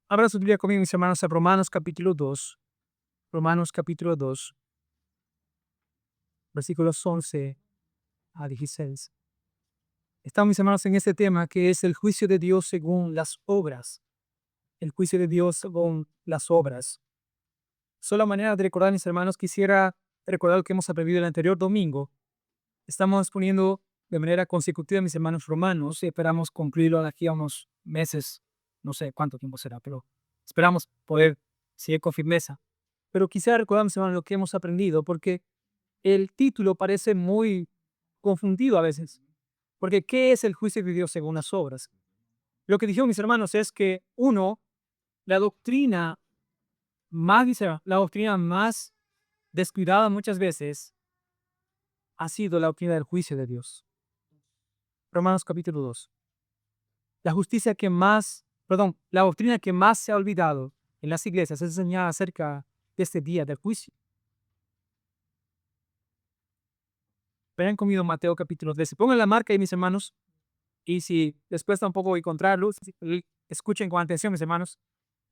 Abra su Biblia conmigo, mis hermanos, a Romanos capítulo 2. Romanos capítulo 2, versículos 11 a 16. Estamos, mis hermanos, en este tema que es el juicio de Dios según las obras. El juicio de Dios según las obras. Solo manera de recordar, mis hermanos, quisiera recordar lo que hemos aprendido el anterior domingo. Estamos poniendo de manera consecutiva, mis hermanos, Romanos, y esperamos concluirlo de aquí a unos meses. No sé cuánto tiempo será, pero esperamos poder seguir con firmeza. Pero quisiera recordar, mis hermanos, lo que hemos aprendido, porque el título parece muy confundido a veces. Porque ¿qué es el juicio de Dios según las obras? Lo que dijeron mis hermanos es que, uno, la doctrina la doctrina más descuidada muchas veces ha sido la doctrina del juicio de Dios. Romanos capítulo 2. La justicia que más, perdón, la doctrina que más se ha olvidado en las iglesias es enseñar acerca de este día del juicio. Vean conmigo Mateo capítulo 13. Pongan la marca ahí, mis hermanos. Y si después tampoco encontrarlo, escuchen con atención, mis hermanos.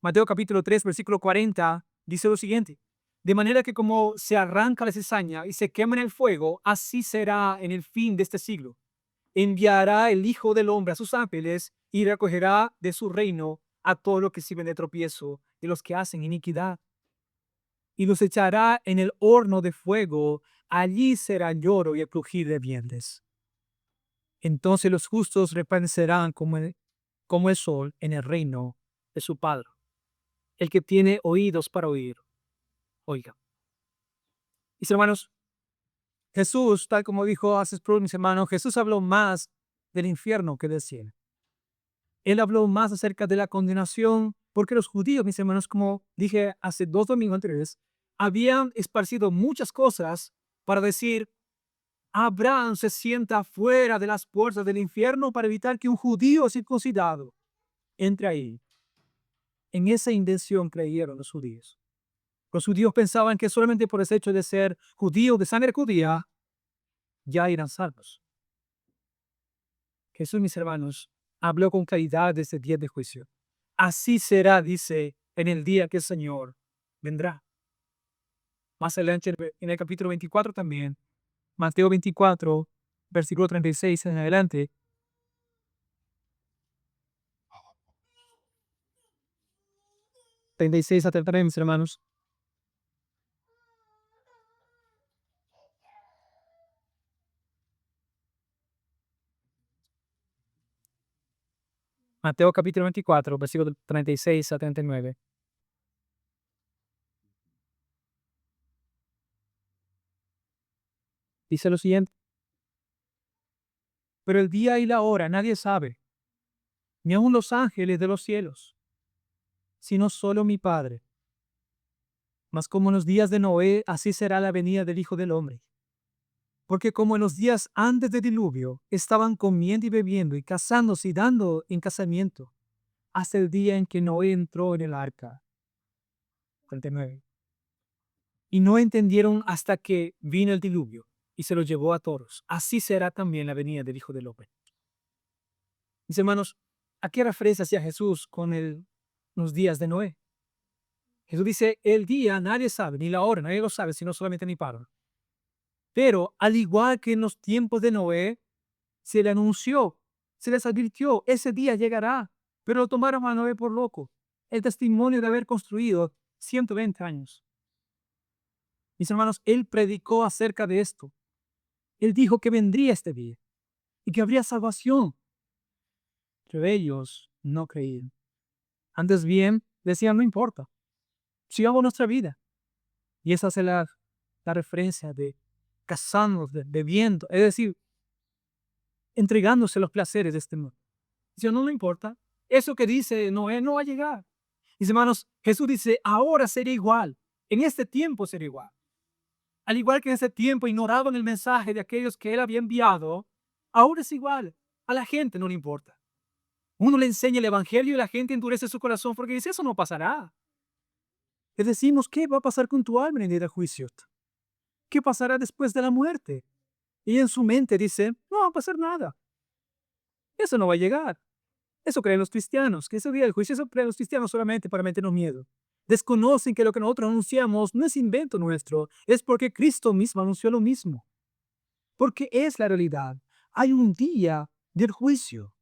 Mateo capítulo 3, versículo 40, dice lo siguiente. De manera que como se arranca la cizaña y se quema en el fuego, así será en el fin de este siglo. Enviará el Hijo del Hombre a sus ángeles y recogerá de su reino a todos los que sirven de tropiezo y los que hacen iniquidad. Y los echará en el horno de fuego. Allí será lloro y el crujir de dientes. Entonces los justos resplandecerán como el sol en el reino de su Padre. El que tiene oídos para oír, oiga. Mis hermanos, Jesús, tal como dijo hace poco, mis hermanos, Jesús habló más del infierno que del cielo. Él habló más acerca de la condenación, porque los judíos, mis hermanos, como dije hace 2 domingos anteriores, habían esparcido muchas cosas para decir: Abraham se sienta fuera de las puertas del infierno para evitar que un judío circuncidado entre ahí. En esa invención creyeron los judíos. Los judíos pensaban que solamente por el hecho de ser judíos de sangre judía, ya eran salvos. Jesús, mis hermanos, habló con claridad de este día de juicio. Así será, dice, en el día que el Señor vendrá. Más adelante, en el capítulo 24 también, Mateo 24, versículo 36 en adelante. 36 a 39, mis hermanos. Mateo capítulo 24, versículo 36 a 39. Dice lo siguiente. Pero el día y la hora nadie sabe, ni aun los ángeles de los cielos, sino solo mi Padre. Mas como en los días de Noé, así será la venida del Hijo del Hombre. Porque como en los días antes del diluvio, estaban comiendo y bebiendo y casándose y dando en casamiento, hasta el día en que Noé entró en el arca. 39. Y no entendieron hasta que vino el diluvio y se los llevó a todos. Así será también la venida del Hijo del Hombre. Mis hermanos, ¿a qué referencia hacía Jesús con los días de Noé? Jesús dice: el día nadie sabe, ni la hora nadie lo sabe, sino solamente mi Padre. Pero al igual que en los tiempos de Noé, se le anunció, se les advirtió, ese día llegará, pero lo tomaron a Noé por loco. El testimonio de haber construido 120 años. Mis hermanos, él predicó acerca de esto. Él dijo que vendría este día y que habría salvación. Pero ellos no creían. Antes bien, decían: no importa, sigamos nuestra vida. Y esa es la referencia de casarnos, bebiendo, es decir, entregándose a los placeres de este mundo. Dice: no importa, eso que dice Noé no va a llegar. Mis hermanos, Jesús dice: ahora sería igual, en este tiempo sería igual. Al igual que en ese tiempo ignoraban el mensaje de aquellos que él había enviado, ahora es igual. A la gente no le importa. Uno le enseña el evangelio y la gente endurece su corazón porque dice: eso no pasará. Le decimos: ¿qué va a pasar con tu alma en el día del juicio? ¿Qué pasará después de la muerte? Y en su mente dice: no va a pasar nada. Eso no va a llegar. Eso creen los cristianos, que ese día del juicio, eso creen los cristianos solamente para meternos miedo. Desconocen que lo que nosotros anunciamos no es invento nuestro, es porque Cristo mismo anunció lo mismo. Porque es la realidad. Hay un día del juicio.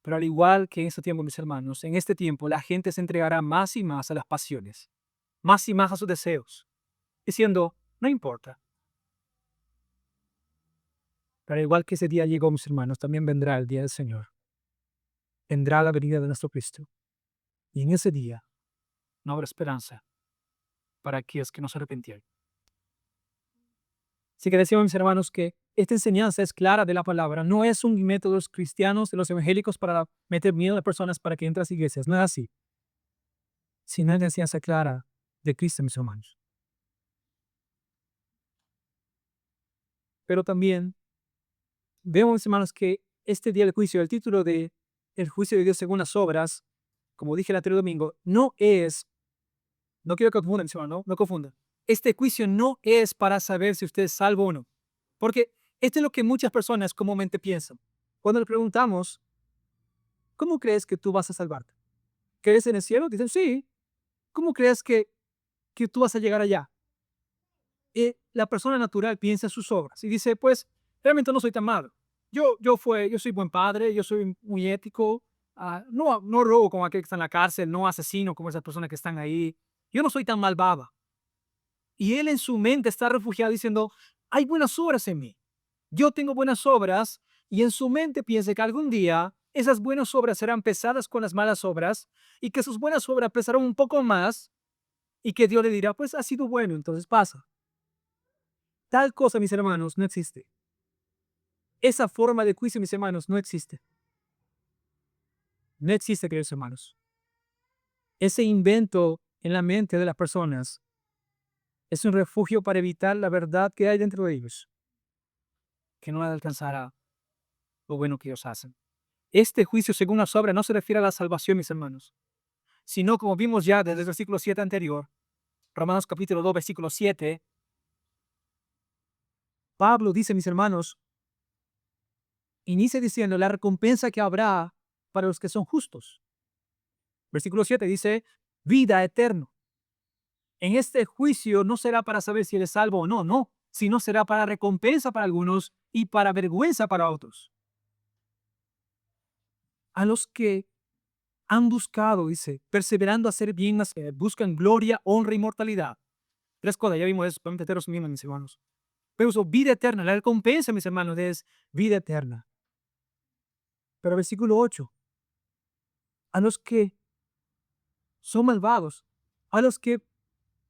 Pero al igual que en este tiempo, mis hermanos, en este tiempo la gente se entregará más y más a las pasiones, más y más a sus deseos, diciendo, no importa. Pero al igual que ese día llegó, mis hermanos, también vendrá el día del Señor. Vendrá la venida de nuestro Cristo. Y en ese día no habrá esperanza para aquellos que no se arrepintieron. Así que decimos, mis hermanos, que esta enseñanza es clara de la palabra. No es un método de los cristianos, de los evangélicos, para meter miedo a las personas para que entren a las iglesias. No es así. Sino es la enseñanza clara de Cristo, mis hermanos. Pero también vemos, mis hermanos, que este día del juicio, el título de el juicio de Dios según las obras, como dije el anterior domingo, no quiero que confundan, mis hermanos, no confundan. Este juicio no es para saber si usted es salvo o no. Porque esto es lo que muchas personas comúnmente piensan. Cuando le preguntamos, ¿cómo crees que tú vas a salvarte? ¿Crees en el cielo? Dicen, sí. ¿Cómo crees que tú vas a llegar allá? La persona natural piensa en sus obras y dice, pues, realmente no soy tan malo. Yo soy buen padre, yo soy muy ético, no robo como aquel que está en la cárcel, no asesino como esas personas que están ahí. Yo no soy tan malvada. Y él en su mente está refugiado diciendo, hay buenas obras en mí. Yo tengo buenas obras, y en su mente piensa que algún día esas buenas obras serán pesadas con las malas obras y que sus buenas obras pesarán un poco más y que Dios le dirá, pues ha sido bueno, entonces pasa. Tal cosa, mis hermanos, no existe. Esa forma de juicio, mis hermanos, no existe. No existe, queridos hermanos. Ese invento en la mente de las personas es un refugio para evitar la verdad que hay dentro de ellos, que no alcanzará lo bueno que ellos hacen. Este juicio según la obras no se refiere a la salvación, mis hermanos, sino como vimos ya desde el versículo 7 anterior, Romanos capítulo 2, versículo 7, Pablo dice, mis hermanos, inicia diciendo la recompensa que habrá para los que son justos. Versículo 7 dice, vida eterna. En este juicio no será para saber si eres salvo o no, no, sino será para recompensa para algunos y para vergüenza para otros. A los que han buscado, dice, perseverando a hacer bien, buscan gloria, honra y inmortalidad. Tres cosas, ya vimos eso, para meteros mismos, mis hermanos. Pero eso, vida eterna, la recompensa, mis hermanos, es vida eterna. Pero versículo 8, a los que son malvados, a los que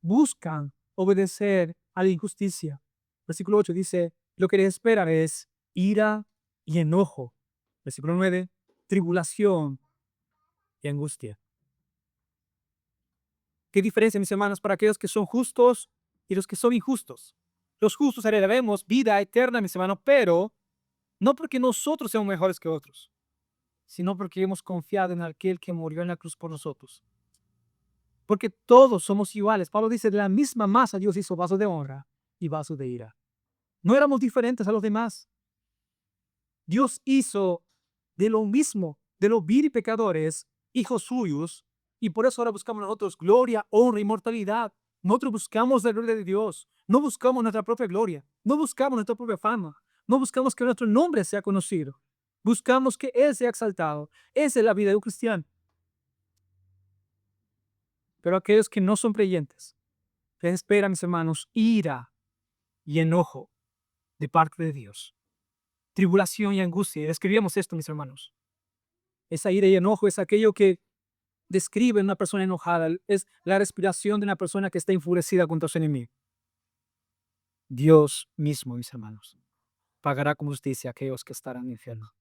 buscan obedecer a la injusticia. Versículo 8 dice, lo que les espera es ira y enojo. Versículo 9, tribulación y angustia. ¿Qué diferencia, mis hermanos, para aquellos que son justos y los que son injustos? Los justos heredaremos vida eterna, mis hermanos, pero no porque nosotros seamos mejores que otros, sino porque hemos confiado en aquel que murió en la cruz por nosotros. Porque todos somos iguales. Pablo dice, de la misma masa Dios hizo vasos de honra y vasos de ira. No éramos diferentes a los demás. Dios hizo de lo mismo, de los vil y pecadores, hijos suyos, y por eso ahora buscamos nosotros gloria, honra, inmortalidad. Nosotros buscamos la gloria de Dios. No buscamos nuestra propia gloria. No buscamos nuestra propia fama. No buscamos que nuestro nombre sea conocido. Buscamos que Él sea exaltado. Esa es la vida de un cristiano. Pero aquellos que no son creyentes, les espera, mis hermanos, ira y enojo de parte de Dios. Tribulación y angustia. Y describimos esto, mis hermanos. Esa ira y enojo es aquello que describe una persona enojada. Es la respiración de una persona que está enfurecida contra su enemigo. Dios mismo, mis hermanos, pagará con justicia a aquellos que estarán en el infierno.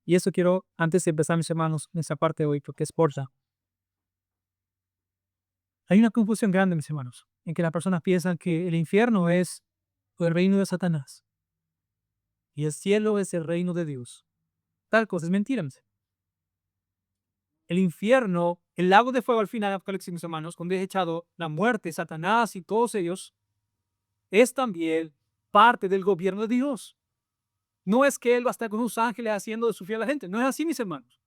Y eso quiero, antes de empezar, mis hermanos, en esta parte de hoy, porque es porta. Hay una confusión grande, mis hermanos, en que las personas piensan que el infierno es el reino de Satanás y el cielo es el reino de Dios. Tal cosa es mentira, mis hermanos. El infierno, el lago de fuego al final de Apocalipsis, mis hermanos, donde es echado la muerte, Satanás y todos ellos, es también parte del gobierno de Dios. No es que Él va a estar con sus ángeles haciendo de sufrir a la gente. No es así, mis hermanos.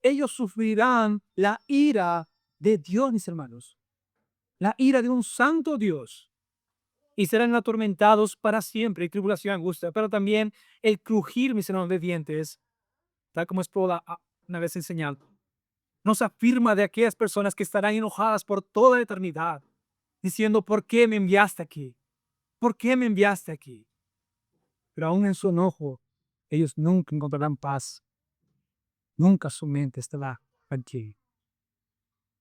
Ellos sufrirán la ira de Dios, mis hermanos. La ira de un santo Dios. Y serán atormentados para siempre, y tribulación, angustia. Pero también el crujir, mis hermanos, de dientes, tal como Espola una vez enseñado, nos afirma de aquellas personas que estarán enojadas por toda la eternidad, diciendo, ¿por qué me enviaste aquí? ¿Por qué me enviaste aquí? Pero aún en su enojo, ellos nunca encontrarán paz. Nunca su mente estará aquí.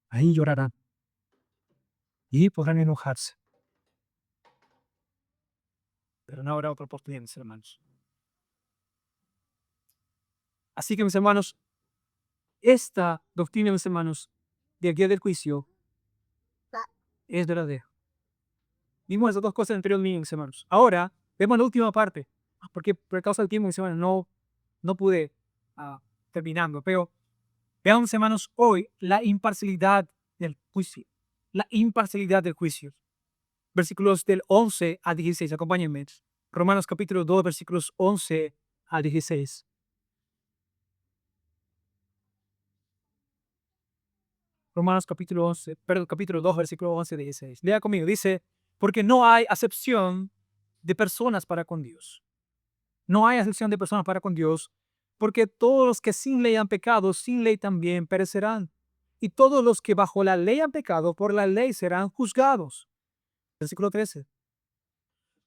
Ahí llorarán. Y podrán enojarse. Pero no habrá otra oportunidad, mis hermanos. Así que, mis hermanos, esta doctrina, mis hermanos, del día del juicio es verdadera. Vimos esas dos cosas anteriormente, mis hermanos. Ahora, vemos la última parte. Porque por causa del tiempo, mis hermanos, no pude terminando. Pero veamos, mis hermanos, hoy la imparcialidad del juicio. La imparcialidad del juicio. Versículos del 11 a 16. Acompáñenme. Romanos capítulo 2, versículos 11 a 16. Romanos capítulo 11, perdón, capítulo 2, versículo 11 a 16. Lea conmigo. Dice, porque no hay acepción de personas para con Dios. No hay acepción de personas para con Dios, porque todos los que sin ley han pecado, sin ley también perecerán. Y todos los que bajo la ley han pecado, por la ley serán juzgados. Versículo 13.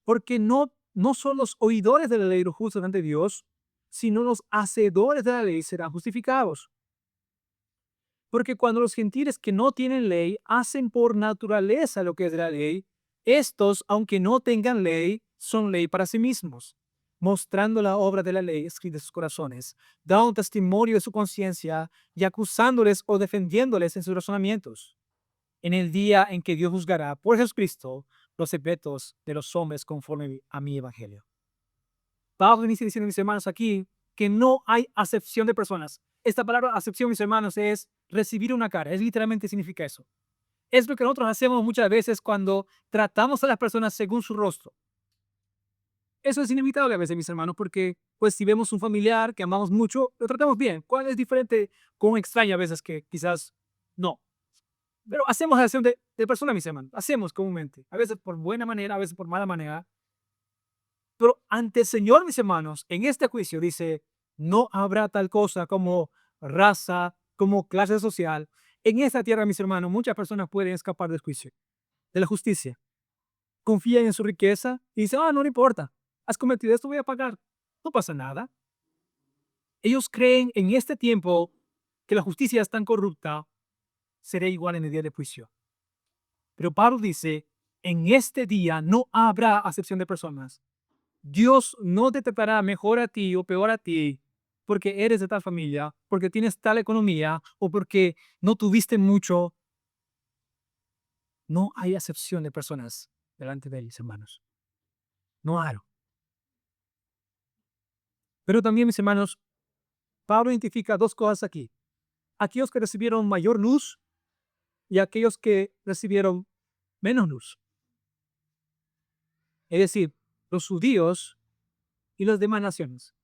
Porque no son los oidores de la ley los justos ante Dios, sino los hacedores de la ley serán justificados. Porque cuando los gentiles que no tienen ley hacen por naturaleza lo que es de la ley, estos, aunque no tengan ley, son ley para sí mismos, mostrando la obra de la ley escrita en sus corazones, dando testimonio de su conciencia y acusándoles o defendiéndoles en sus razonamientos. En el día en que Dios juzgará por Jesucristo los secretos de los hombres conforme a mi evangelio. Pablo inicia diciendo, mis hermanos, aquí que no hay acepción de personas. Esta palabra acepción, mis hermanos, es recibir una cara. Es literalmente significa eso. Es lo que nosotros hacemos muchas veces cuando tratamos a las personas según su rostro. Eso es inevitable a veces, mis hermanos, porque pues si vemos un familiar que amamos mucho, lo tratamos bien. ¿Cuál es diferente con un extraño a veces que quizás no? Pero hacemos acepción de personas, mis hermanos. Hacemos comúnmente. A veces por buena manera, a veces por mala manera. Pero ante el Señor, mis hermanos, en este juicio dice, no habrá tal cosa como raza, como clase social. En esta tierra, mis hermanos, muchas personas pueden escapar del juicio, de la justicia. Confían en su riqueza y dicen, no le importa. Has cometido esto, voy a pagar. No pasa nada. Ellos creen en este tiempo que la justicia es tan corrupta, será igual en el día de juicio. Pero Pablo dice, en este día no habrá acepción de personas. Dios no te tratará mejor a ti o peor a ti porque eres de tal familia, porque tienes tal economía o porque no tuviste mucho. No hay acepción de personas delante de ellos, hermanos. No hay. Pero también, mis hermanos, Pablo identifica dos cosas aquí. Aquellos que recibieron mayor luz y aquellos que recibieron menos luz. Es decir, los judíos y las demás naciones.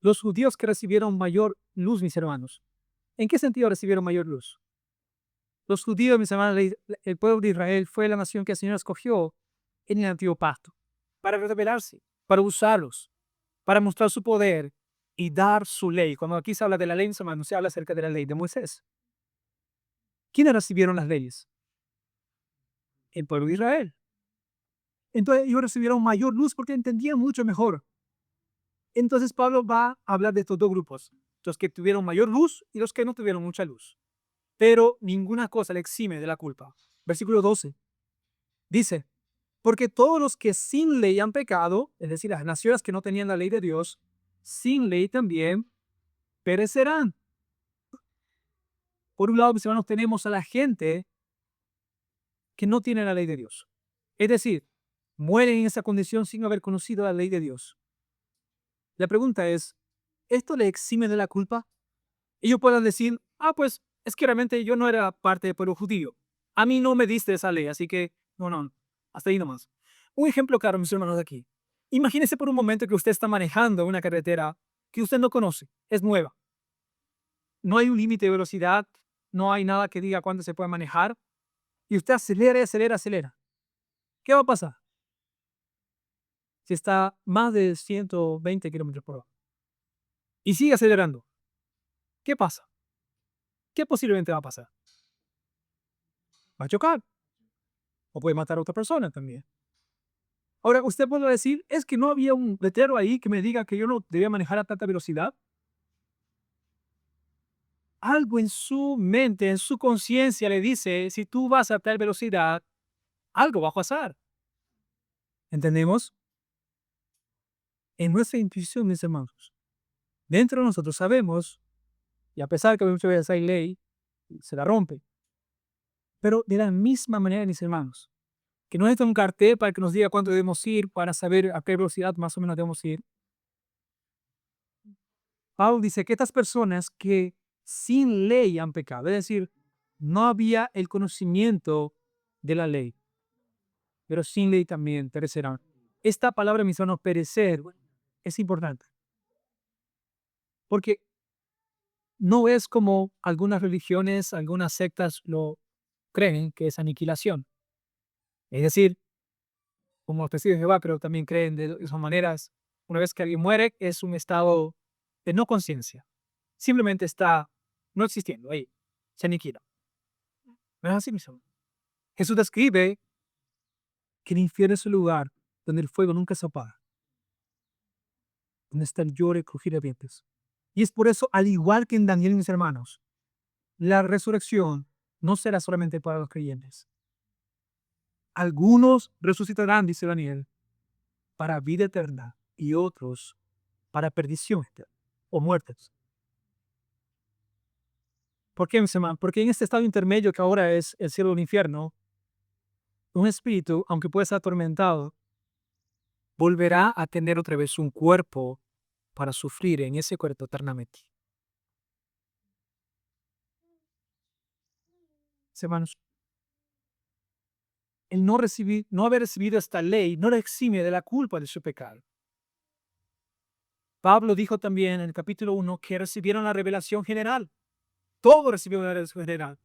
Los judíos que recibieron mayor luz, mis hermanos. ¿En qué sentido recibieron mayor luz? Los judíos, mis hermanos, el pueblo de Israel fue la nación que el Señor escogió en el antiguo pacto para revelarse, para usarlos, para mostrar su poder y dar su ley. Cuando aquí se habla de la ley, mis hermanos, se habla acerca de la ley de Moisés. ¿Quiénes recibieron las leyes? El pueblo de Israel. Entonces ellos recibieron mayor luz porque entendían mucho mejor. Entonces Pablo va a hablar de estos dos grupos, los que tuvieron mayor luz y los que no tuvieron mucha luz. Pero ninguna cosa le exime de la culpa. Versículo 12. Dice, porque todos los que sin ley han pecado, es decir, las naciones que no tenían la ley de Dios, sin ley también perecerán. Por un lado, mis hermanos, tenemos a la gente que no tiene la ley de Dios. Es decir, mueren en esa condición sin haber conocido la ley de Dios. La pregunta es, ¿esto le exime de la culpa? Ellos puedan decir, pues es que realmente yo no era parte del pueblo judío. A mí no me diste esa ley, así que no, hasta ahí nomás. Un ejemplo claro, mis hermanos, aquí. Imagínese por un momento que usted está manejando una carretera que usted no conoce, es nueva. No hay un límite de velocidad, no hay nada que diga cuándo se puede manejar, y usted acelera, acelera, acelera. ¿Qué va a pasar si está más de 120 kilómetros por hora? Y sigue acelerando. ¿Qué pasa? ¿Qué posiblemente va a pasar? Va a chocar o puede matar a otra persona también. Ahora, usted puede decir, es que no había un letrero ahí que me diga que yo no debía manejar a tanta velocidad. Algo en su mente, en su conciencia le dice, si tú vas a tal velocidad, algo va a pasar. ¿Entendemos? En nuestra intuición, mis hermanos, dentro de nosotros sabemos, y a pesar que muchas veces hay ley, se la rompe. Pero de la misma manera, mis hermanos, que no es un cartel para que nos diga cuánto debemos ir, para saber a qué velocidad más o menos debemos ir. Pablo dice que estas personas que sin ley han pecado, es decir, no había el conocimiento de la ley, pero sin ley también perecerán. Esta palabra, mis hermanos, perecer, es importante, porque no es como algunas religiones, algunas sectas lo creen, que es aniquilación. Es decir, como los testigos de Jehová, pero también creen de esas maneras, una vez que alguien muere, es un estado de no conciencia. Simplemente está no existiendo ahí, se aniquila. No es así, mis hermanos. Jesús describe que el infierno es el lugar donde el fuego nunca se apaga, donde está el lloro y crujir de dientes. Y es por eso, al igual que en Daniel y mis hermanos, la resurrección no será solamente para los creyentes. Algunos resucitarán, dice Daniel, para vida eterna y otros para perdición eterna o muertes. ¿Por qué, mis hermanos? Porque en este estado intermedio que ahora es el cielo o el infierno, un espíritu, aunque pueda estar atormentado, volverá a tener otra vez un cuerpo para sufrir en ese cuerpo eternamente. Mis hermanos, el no haber recibido esta ley no le exime de la culpa de su pecado. Pablo dijo también en el capítulo 1 que recibieron la revelación general. Todos recibieron la revelación general.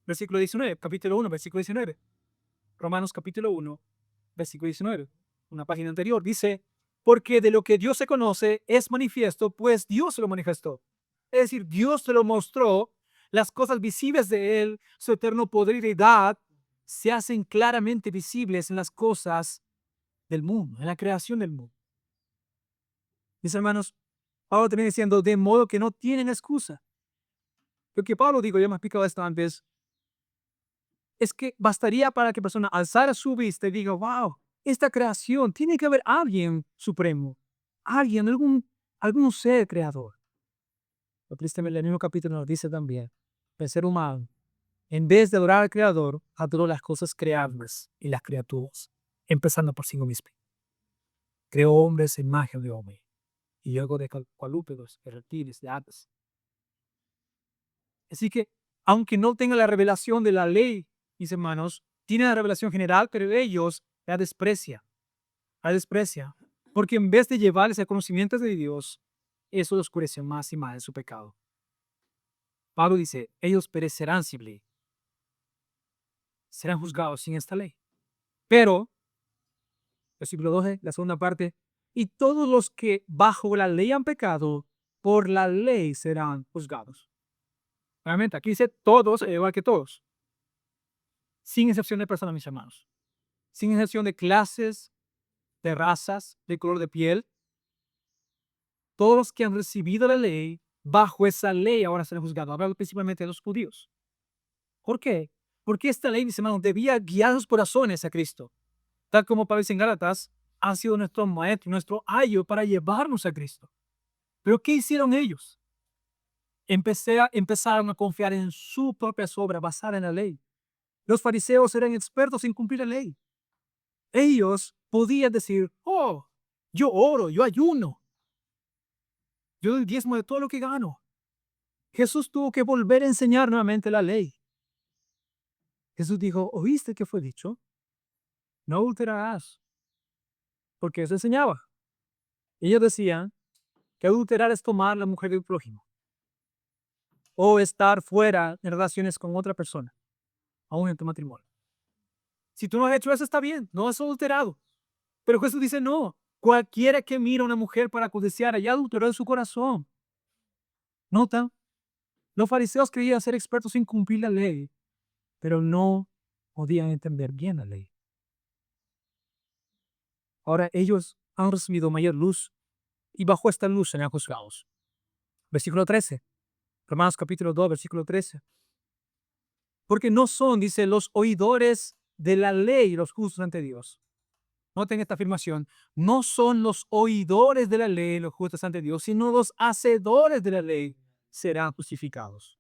Versículo 19, capítulo 1, versículo 19. Romanos capítulo 1, versículo 19. Una página anterior dice, porque de lo que Dios se conoce es manifiesto, pues Dios se lo manifestó. Es decir, Dios se lo mostró, las cosas visibles de Él, su eterno poder y deidad, se hacen claramente visibles en las cosas del mundo, en la creación del mundo. Mis hermanos, Pablo también diciendo, de modo que no tienen excusa. Lo que Pablo dijo, ya me he explicado esto antes, es que bastaría para que la persona alzara su vista y diga, wow, esta creación, tiene que haber alguien supremo, alguien, algún ser creador. Lo tristemente el mismo capítulo nos dice también, el ser humano, en vez de adorar al creador, adoró las cosas creables y las criaturas, empezando por sí mismo. Creó hombres en imagen de hombre, y luego de cuadrúpedos, de reptiles, de aves. Así que, aunque no tenga la revelación de la ley, mis hermanos, tiene la revelación general, pero ellos la desprecian. La desprecia. Porque en vez de llevarles el conocimiento de Dios, eso los oscurece más y más en su pecado. Pablo dice, ellos perecerán sin ley. Serán juzgados sin esta ley. Pero, versículo 12, la segunda parte, y todos los que bajo la ley han pecado, por la ley serán juzgados. Realmente, aquí dice todos, igual que todos. Sin excepción de personas, mis hermanos. Sin excepción de clases, de razas, de color de piel. Todos los que han recibido la ley, bajo esa ley ahora serán juzgados. Hablando principalmente de los judíos. ¿Por qué? Porque esta ley, mis hermanos, debía guiar sus corazones a Cristo. Tal como Pablo dice en Gálatas, han sido nuestro maestro, nuestro ayo para llevarnos a Cristo. Pero ¿qué hicieron ellos? Empezaron a confiar en su propia obra basada en la ley. Los fariseos eran expertos en cumplir la ley. Ellos podían decir, oh, yo oro, yo ayuno, yo doy el diezmo de todo lo que gano. Jesús tuvo que volver a enseñar nuevamente la ley. Jesús dijo, ¿oíste qué fue dicho? No adulterarás. Porque eso enseñaba. Ellos decían que adulterar es tomar la mujer del prójimo o estar fuera de relaciones con otra persona, aún en tu matrimonio. Si tú no has hecho eso, está bien, no has adulterado. Pero Jesús dice, no, cualquiera que mira a una mujer para codiciar, ya adulteró en su corazón. Nota, los fariseos creían ser expertos en cumplir la ley, pero no podían entender bien la ley. Ahora ellos han recibido mayor luz y bajo esta luz serán juzgados. Versículo 13. Romanos capítulo 2, versículo 13. Porque no son, dice, los oidores de la ley los justos ante Dios. Noten esta afirmación. No son los oidores de la ley los justos ante Dios, sino los hacedores de la ley serán justificados.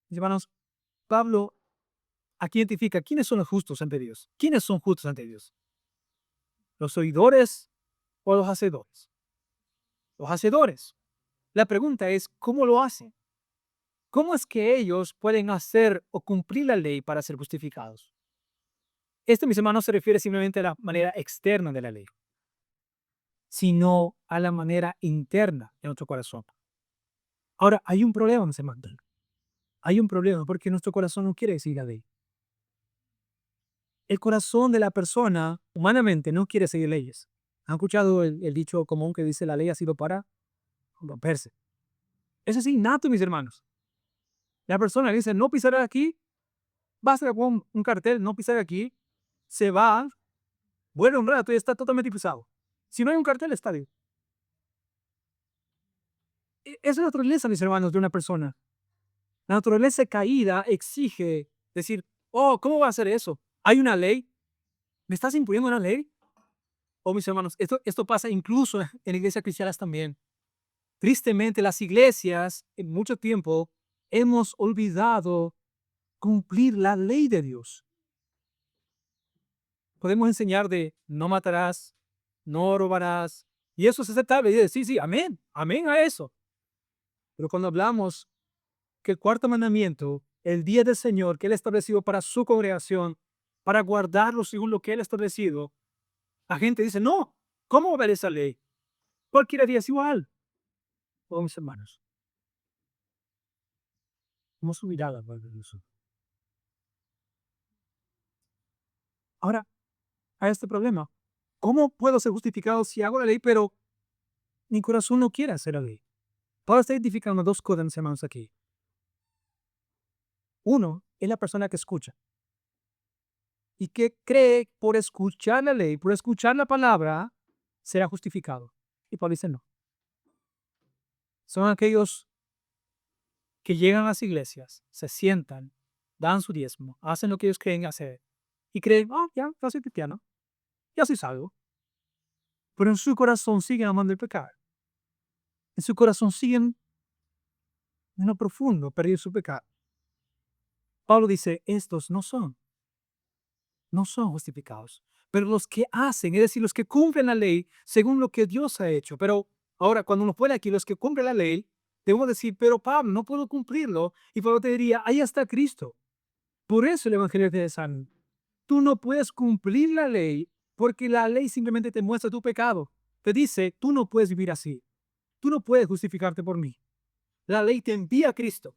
Mis hermanos, Pablo aquí identifica quiénes son los justos ante Dios. ¿Quiénes son justos ante Dios? ¿Los oidores o los hacedores? Los hacedores. La pregunta es, ¿cómo lo hacen? ¿Cómo es que ellos pueden hacer o cumplir la ley para ser justificados? Esto, mis hermanos, se refiere simplemente a la manera externa de la ley, sino a la manera interna de nuestro corazón. Ahora, hay un problema, mis hermanos. Hay un problema porque nuestro corazón no quiere seguir la ley. El corazón de la persona, humanamente, no quiere seguir leyes. ¿Han escuchado el dicho común que dice la ley ha sido para romperse? Eso es innato, mis hermanos. La persona dice, no pisará aquí, basta con un cartel, no pisar aquí, se va, vuelve un rato y está totalmente pisado. Si no hay un cartel, está bien. Esa es la naturaleza, mis hermanos, de una persona. La naturaleza caída exige decir, oh, ¿cómo va a hacer eso? ¿Hay una ley? ¿Me estás imponiendo una ley? Oh, mis hermanos, esto pasa incluso en iglesias cristianas también. Tristemente, las iglesias, en mucho tiempo, hemos olvidado cumplir la ley de Dios. Podemos enseñar de no matarás, no robarás, y eso es aceptable. Y decir, sí, amén, amén a eso. Pero cuando hablamos que el cuarto mandamiento, el día del Señor que Él estableció para su congregación, para guardarlo según lo que Él ha establecido, la gente dice, no, ¿cómo va a haber esa ley? Cualquier día es igual. Oh, mis hermanos, ¿cómo su mirada va a ver eso? Ahora, hay este problema. ¿Cómo puedo ser justificado si hago la ley, pero mi corazón no quiere hacer la ley? Pablo está identificando dos cosas, mis hermanos, aquí. Uno es la persona que escucha y que cree por escuchar la ley, por escuchar la palabra, será justificado. Y Pablo dice no. Son aquellos que llegan a las iglesias, se sientan, dan su diezmo, hacen lo que ellos creen hacer y creen, ya soy cristiano, ya soy salvo. Pero en su corazón siguen amando el pecado. En su corazón siguen en lo profundo perdido su pecado. Pablo dice, estos no son justificados. Pero los que hacen, es decir, los que cumplen la ley según lo que Dios ha hecho. Pero ahora, cuando uno pone aquí los que cumplen la ley, debemos decir, pero Pablo, no puedo cumplirlo. Y Pablo te diría, ahí está Cristo. Por eso el Evangelio te sana. Tú no puedes cumplir la ley porque la ley simplemente te muestra tu pecado. Te dice, tú no puedes vivir así. Tú no puedes justificarte por mí. La ley te envía a Cristo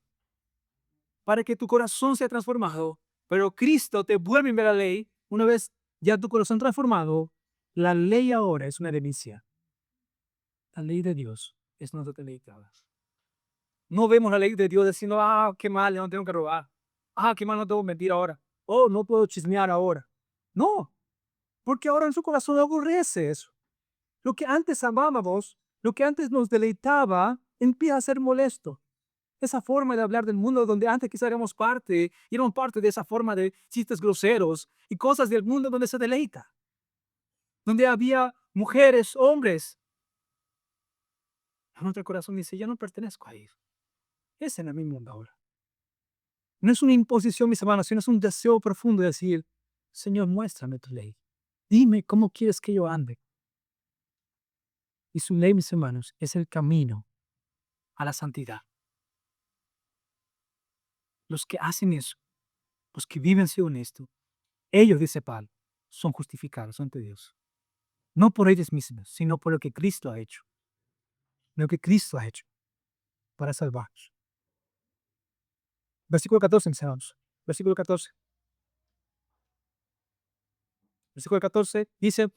para que tu corazón sea transformado, pero Cristo te vuelve a enviar la ley. Una vez ya tu corazón transformado, la ley ahora es una delicia. La ley de Dios es nuestra ley. No vemos la ley de Dios diciendo, qué mal, no tengo que robar. Qué mal, no tengo que mentir ahora. Oh, no puedo chismear ahora. No, porque ahora en su corazón aborrece eso. Lo que antes amábamos, lo que antes nos deleitaba, empieza a ser molesto. Esa forma de hablar del mundo donde antes quizá éramos parte, y éramos parte de esa forma de chistes groseros y cosas del mundo donde se deleita. Donde había mujeres, hombres. Nuestro corazón dice, yo no pertenezco a ellos. Ese es mi mundo ahora. No es una imposición, mis hermanos, sino es un deseo profundo de decir, Señor, muéstrame tu ley. Dime cómo quieres que yo ande. Y su ley, mis hermanos, es el camino a la santidad. Los que hacen eso, los que viven según esto, ellos, dice Pablo, son justificados ante Dios. No por ellos mismos, sino por lo que Cristo ha hecho. Lo que Cristo ha hecho para salvarnos. Versículo 14, mis hermanos. Versículo 14. Versículo 14 dice,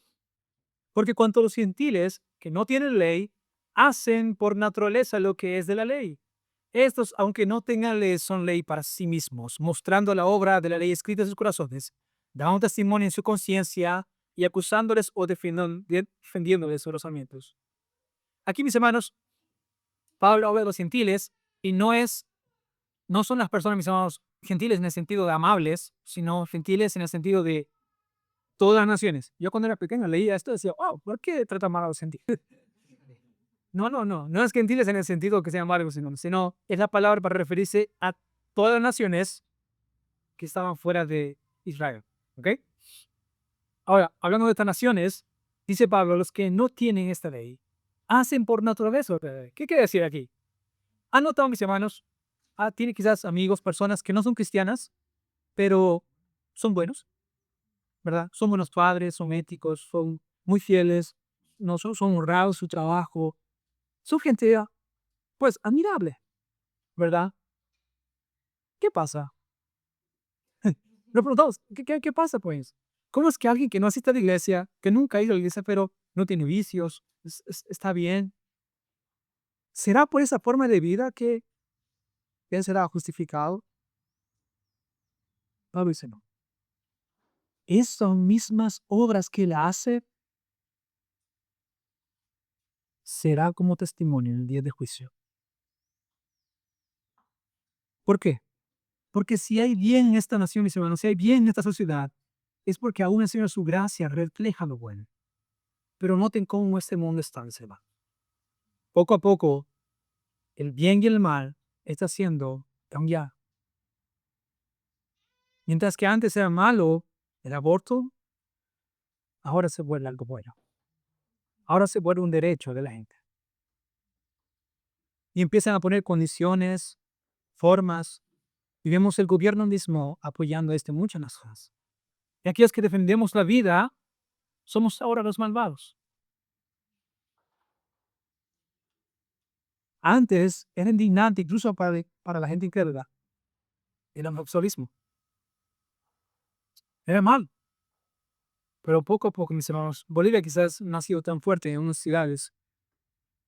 porque cuanto los gentiles que no tienen ley, hacen por naturaleza lo que es de la ley. Estos, aunque no tengan ley, son ley para sí mismos, mostrando la obra de la ley escrita en sus corazones, dando testimonio en su conciencia y acusándoles o defendiéndoles sus razonamientos. Aquí, mis hermanos, Pablo habla de los gentiles y no son las personas, mis hermanos, gentiles en el sentido de amables, sino gentiles en el sentido de todas las naciones. Yo cuando era pequeño leía esto y decía, wow, ¿por qué trata mal a los gentiles? No es gentiles en el sentido que sean malos, sino es la palabra para referirse a todas las naciones que estaban fuera de Israel. ¿Ok? Ahora, hablando de estas naciones, dice Pablo, los que no tienen esta ley, hacen por naturaleza otra ley. ¿Qué quiere decir aquí? ¿Han notado, mis hermanos? Tiene quizás amigos, personas que no son cristianas, pero son buenos, ¿verdad? Son buenos padres, son éticos, son muy fieles, no son honrados en su trabajo, son gente, pues, admirable, ¿verdad? ¿Qué pasa? Nos preguntamos, ¿qué pasa, pues? ¿Cómo es que alguien que no asiste a la iglesia, que nunca ha ido a la iglesia, pero no tiene vicios, está bien? ¿Será por esa forma de vida que él será justificado? Pablo dice no. Esas mismas obras que él hace será como testimonio en el día de juicio. ¿Por qué? Porque si hay bien en esta nación, mis hermanos, si hay bien en esta sociedad, es porque aún el Señor su gracia refleja lo bueno. Pero noten cómo este mundo está en se va. Poco a poco, el bien y el mal está siendo cambiado. Mientras que antes era malo el aborto, ahora se vuelve algo bueno. Ahora se vuelve un derecho de la gente. Y empiezan a poner condiciones, formas, y vemos el gobierno mismo apoyando esto en muchas naciones. Y aquellos que defendemos la vida, somos ahora los malvados. Antes era indignante incluso para la gente incrédula. El homosexualismo. Era mal. Pero poco a poco, mis hermanos, Bolivia quizás no ha sido tan fuerte en unas ciudades,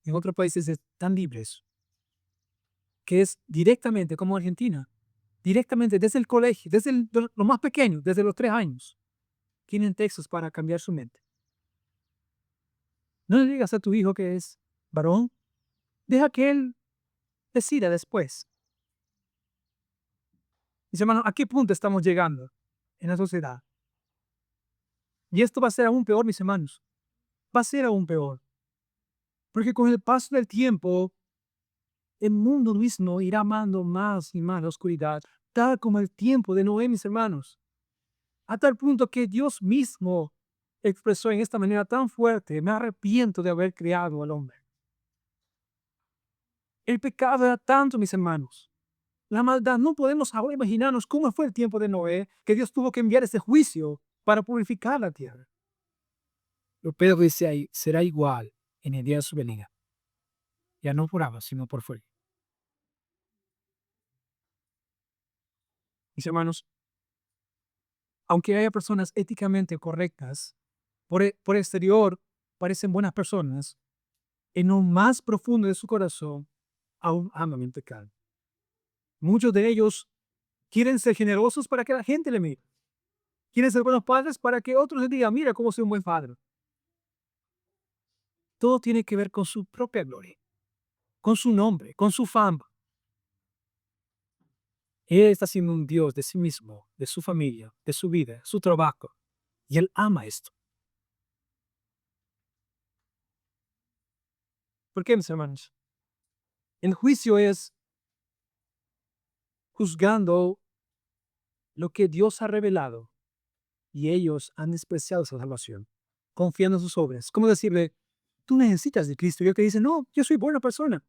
en otros países tan libres, que es directamente como Argentina, directamente desde el colegio, desde lo más pequeño, desde los 3 años, tienen textos para cambiar su mente. No le digas a tu hijo que es varón, deja que él decida después. Mis hermanos, ¿a qué punto estamos llegando en la sociedad? Y esto va a ser aún peor, mis hermanos. Va a ser aún peor. Porque con el paso del tiempo, el mundo mismo irá amando más y más la oscuridad, tal como el tiempo de Noé, mis hermanos. A tal punto que Dios mismo expresó en esta manera tan fuerte, me arrepiento de haber creado al hombre. El pecado era tanto, mis hermanos. La maldad, no podemos ahora imaginarnos cómo fue el tiempo de Noé, que Dios tuvo que enviar ese juicio para purificar la tierra. Pero Pedro dice ahí, será igual en el día de su venida. Ya no por agua, sino por fuego. Mis hermanos, aunque haya personas éticamente correctas, por exterior parecen buenas personas, en lo más profundo de su corazón aún aman el pecado. Muchos de ellos quieren ser generosos para que la gente le mire. Quieren ser buenos padres para que otros les digan, mira cómo soy un buen padre. Todo tiene que ver con su propia gloria, con su nombre, con su fama. Él está siendo un Dios de sí mismo, de su familia, de su vida, su trabajo. Y él ama esto. ¿Por qué, mis hermanos? El juicio es juzgando lo que Dios ha revelado y ellos han despreciado esa salvación, confiando en sus obras. ¿Cómo decirle, tú necesitas de Cristo? Y él te dice, no, yo soy buena persona.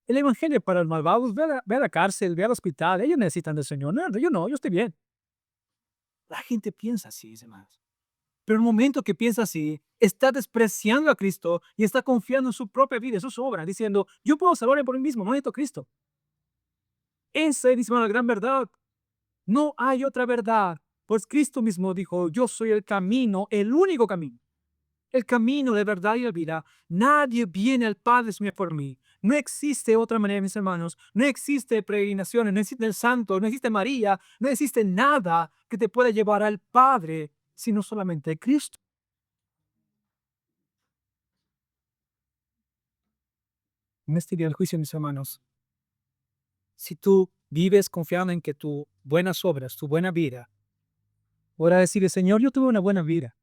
El evangelio para los malvados, ve a la cárcel, ve al hospital, ellos necesitan del Señor. No, yo no, yo estoy bien. La gente piensa así, hermanos. Pero en el momento que piensa así, está despreciando a Cristo y está confiando en su propia vida, en sus obras, diciendo, yo puedo salvarme por mí mismo, no necesito a Cristo. Esa es, hermano, la gran verdad. No hay otra verdad. Pues Cristo mismo dijo, yo soy el camino, el único camino. El camino de verdad y la vida. Nadie viene al Padre sino por mí. No existe otra manera, mis hermanos. No existe peregrinaciones, no existe el santo, no existe María, no existe nada que te pueda llevar al Padre, sino solamente Cristo. En este día del juicio, mis hermanos, si tú vives confiando en que tus buenas obras, tu buena vida, ahora decirle, Señor, yo tuve una buena vida.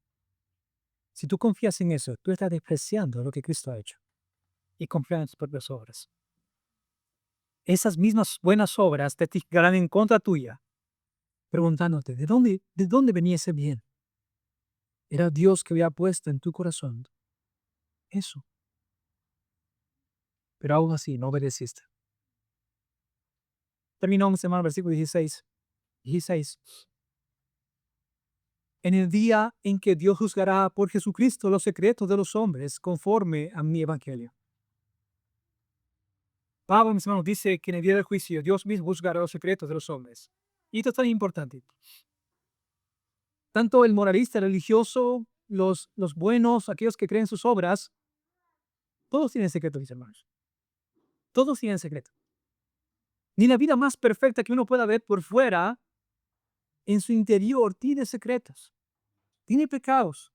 Si tú confías en eso, tú estás despreciando lo que Cristo ha hecho y confías en tus propias obras. Esas mismas buenas obras te testificarán en contra tuya, preguntándote, ¿de dónde venía ese bien? Era Dios que había puesto en tu corazón eso, pero aún así no obedeciste. Terminamos, hermano, versículo 16. 16. En el día en que Dios juzgará por Jesucristo los secretos de los hombres conforme a mi evangelio. Pablo, mis hermanos, dice que en el día del juicio Dios mismo juzgará los secretos de los hombres. Y esto es tan importante. Tanto el moralista, el religioso, los buenos, aquellos que creen sus obras, todos tienen secretos, mis hermanos. Todos tienen secretos. Ni la vida más perfecta que uno pueda ver por fuera, en su interior, tiene secretos. Tiene pecados.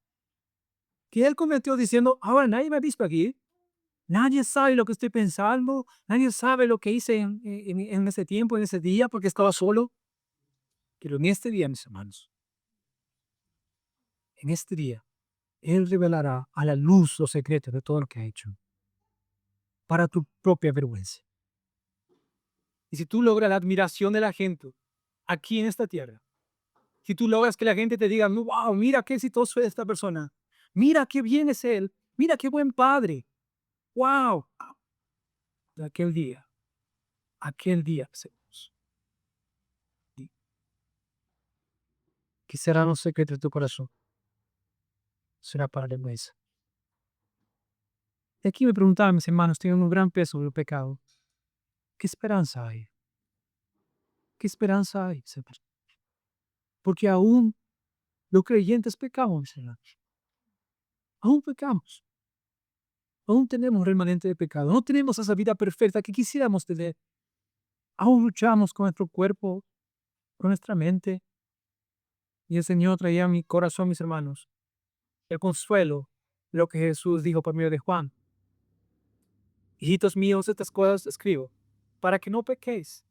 Que él cometió diciendo, ahora nadie me ha visto aquí. Nadie sabe lo que estoy pensando. Nadie sabe lo que hice en ese tiempo, en ese día, porque estaba solo. Pero en este día, mis hermanos, en este día, Él revelará a la luz los secretos de todo lo que ha hecho, para tu propia vergüenza. Y si tú logras la admiración de la gente aquí en esta tierra, si tú logras que la gente te diga, wow, mira qué exitoso es esta persona, mira qué bien es él, mira qué buen padre, wow, aquel día, señores, que será un secreto de tu corazón, será para la vergüenza. Y aquí me preguntaban mis hermanos, tienen un gran peso del pecado. ¿Qué esperanza hay? ¿Qué esperanza hay, Señor? Porque aún los creyentes pecamos, mis hermanos. Aún pecamos. Aún tenemos un remanente de pecado. No tenemos esa vida perfecta que quisiéramos tener. Aún luchamos con nuestro cuerpo, con nuestra mente. Y el Señor traía a mi corazón, mis hermanos, el consuelo de lo que Jesús dijo por medio de Juan. Hijitos míos, estas cosas escribo, para que no pequéis.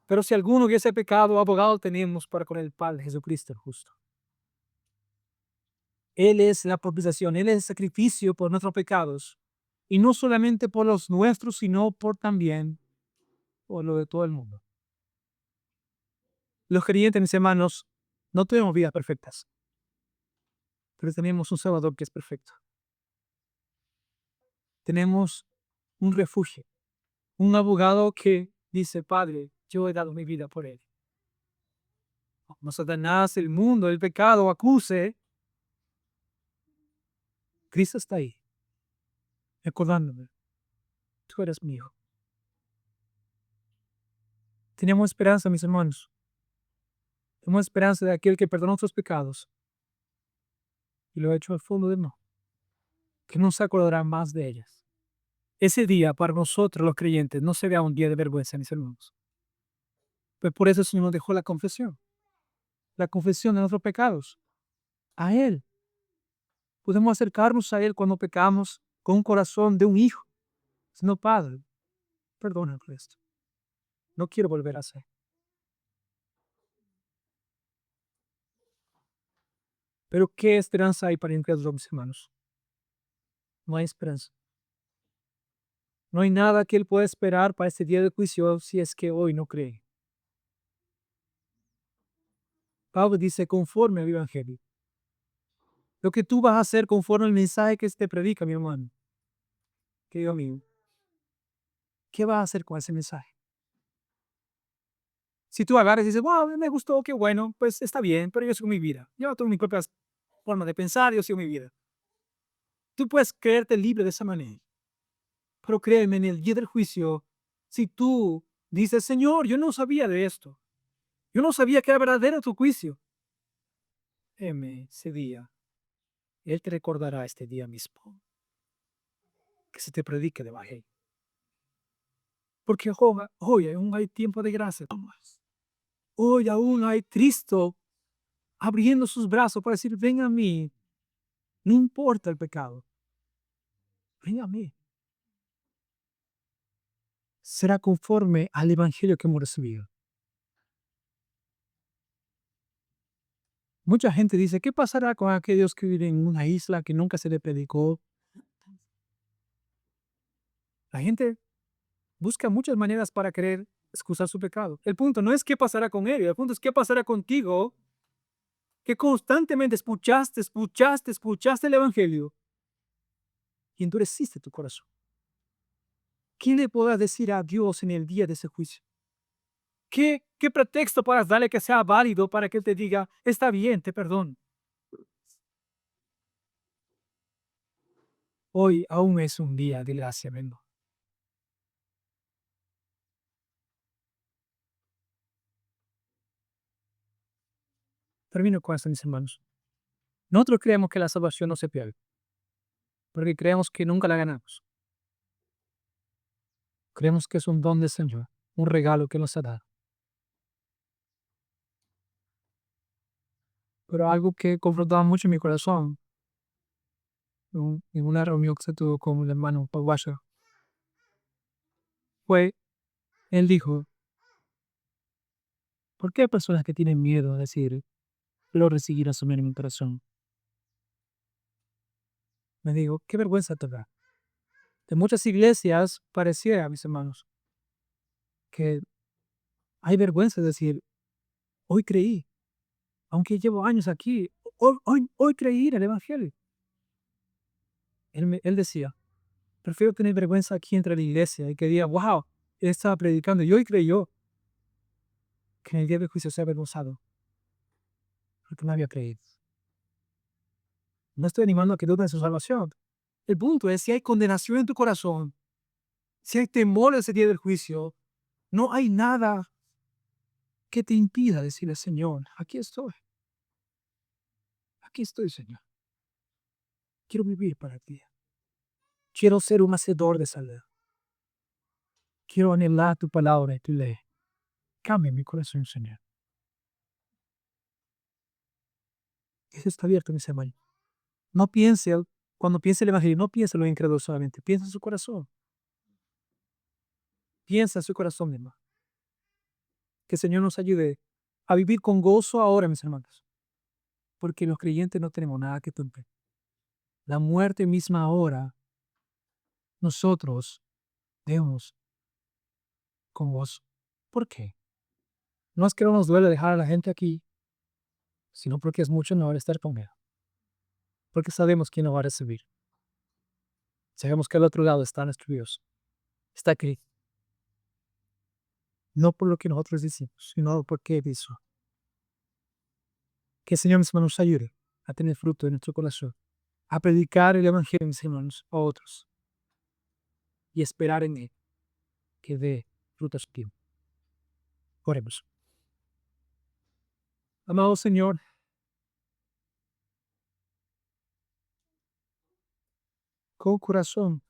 Pero si alguno hubiese pecado, abogado tenemos para con el Padre, Jesucristo el justo. Él es la propiciación, Él es el sacrificio por nuestros pecados. Y no solamente por los nuestros, sino por también por lo de todo el mundo. Los creyentes, mis hermanos, no tenemos vidas perfectas, pero tenemos un Salvador que es perfecto. Tenemos un refugio, un abogado que dice, Padre, yo he dado mi vida por él. Como Satanás, el mundo, el pecado acuse, Cristo está ahí, recordándome, tú eres mío. Tenemos esperanza, mis hermanos. Tenemos esperanza de aquel que perdonó nuestros pecados y lo ha hecho al fondo del mar, que no se acordará más de ellas. Ese día para nosotros los creyentes no será un día de vergüenza, mis hermanos. Pues por eso el Señor nos dejó la confesión de nuestros pecados. A Él. Podemos acercarnos a Él cuando pecamos con un corazón de un hijo. Señor Padre, perdona por esto. No quiero volver a hacer. Pero ¿qué esperanza hay para incrédulos, mis hermanos? No hay esperanza. No hay nada que Él pueda esperar para este día de juicio si es que hoy no cree. Pablo dice conforme al Evangelio. Lo que tú vas a hacer conforme al mensaje que te predica, mi hermano. Querido amigo. ¿Qué vas a hacer con ese mensaje? Si tú agarras y dices, wow, me gustó, qué bueno, pues está bien, pero yo sigo mi vida. Yo tengo mis propias forma de pensar, Dios dio mi vida. Tú puedes creerte libre de esa manera. Pero créeme, en el día del juicio, si tú dices, Señor, yo no sabía de esto, yo no sabía que era verdadero tu juicio, créeme, ese día, Él te recordará este día mismo que se te predique de Evangelio. Porque hoy aún hay tiempo de gracia, Tomás. Hoy aún hay Cristo abriendo sus brazos para decir, ven a mí, no importa el pecado, ven a mí. Será conforme al Evangelio que hemos recibido. Mucha gente dice, ¿qué pasará con aquellos que viven en una isla que nunca se le predicó? La gente busca muchas maneras para querer excusar su pecado. El punto no es qué pasará con ellos, el punto es qué pasará contigo, que constantemente escuchaste el Evangelio y endureciste tu corazón. ¿Quién le podrá decir a Dios en el día de ese juicio? ¿Qué pretexto podrás darle que sea válido para que Él te diga, está bien, te perdono? Hoy aún es un día de gracia, vengo. Termino con esto, mis hermanos. Nosotros creemos que la salvación no se pierde, porque creemos que nunca la ganamos. Creemos que es un don del Señor, un regalo que nos ha dado. Pero algo que confrontaba mucho mi corazón en una reunión que se tuvo con el hermano Paul Washer fue, él dijo, ¿por qué hay personas que tienen miedo a decir, lo recibir asumir en mi corazón? Me digo, qué vergüenza total. De muchas iglesias pareciera, mis hermanos, que hay vergüenza de decir, hoy creí, aunque llevo años aquí, hoy creí en el Evangelio. Él decía, prefiero tener vergüenza aquí entre la iglesia y que diga, wow, él estaba predicando y hoy creyó, que en el día del juicio sea avergonzado, porque no había creído. No estoy animando a que dudes de su salvación. El punto es, si hay condenación en tu corazón, si hay temor ese día del juicio, no hay nada que te impida decirle, Señor, aquí estoy, Señor. Quiero vivir para ti. Quiero ser un hacedor de salud. Quiero anhelar tu palabra y tu ley. Cambia mi corazón, Señor. Eso está abierto, mis hermanos. No piense, cuando piense el Evangelio, no piense en lo incrédulo solamente, piensa en su corazón. Piensa en su corazón, mi hermano. Que el Señor nos ayude a vivir con gozo ahora, mis hermanos. Porque los creyentes no tenemos nada que temer. La muerte misma ahora, nosotros debemos con gozo. ¿Por qué? No es que no nos duele dejar a la gente aquí, sino porque es mucho mejor estar con Él. Porque sabemos quién nos va a recibir. Sabemos que al otro lado está nuestro Dios. Está aquí. No por lo que nosotros decimos, sino porque Él hizo. Que el Señor mismo nos ayude a tener fruto en nuestro corazón, a predicar el Evangelio, mis hermanos, a otros y esperar en Él que dé frutos aquí. Oremos. Amado Señor, con corazón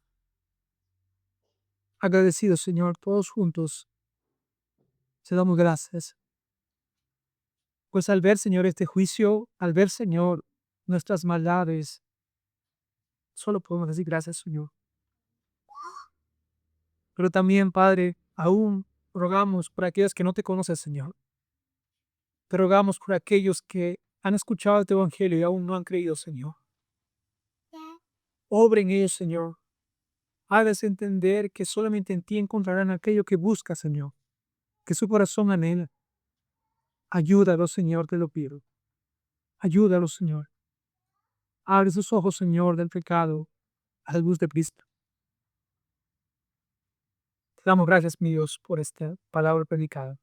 agradecido, Señor, todos juntos, te damos gracias. Pues al ver, Señor, este juicio, al ver, Señor, nuestras maldades, solo podemos decir gracias, Señor. Pero también, Padre, aún rogamos por aquellos que no te conocen, Señor. Te rogamos por aquellos que han escuchado tu Evangelio y aún no han creído, Señor. Obra en ellos, Señor. Hagas entender que solamente en ti encontrarán aquello que busca, Señor. Que su corazón anhela. Ayúdalos, Señor, te lo pido. Ayúdalos, Señor. Abre sus ojos, Señor, del pecado a la luz de Cristo. Te damos gracias, mi Dios, por esta palabra predicada.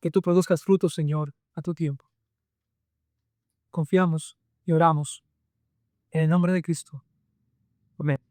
Que tú produzcas frutos, Señor, a tu tiempo. Confiamos y oramos en el nombre de Cristo. Amén.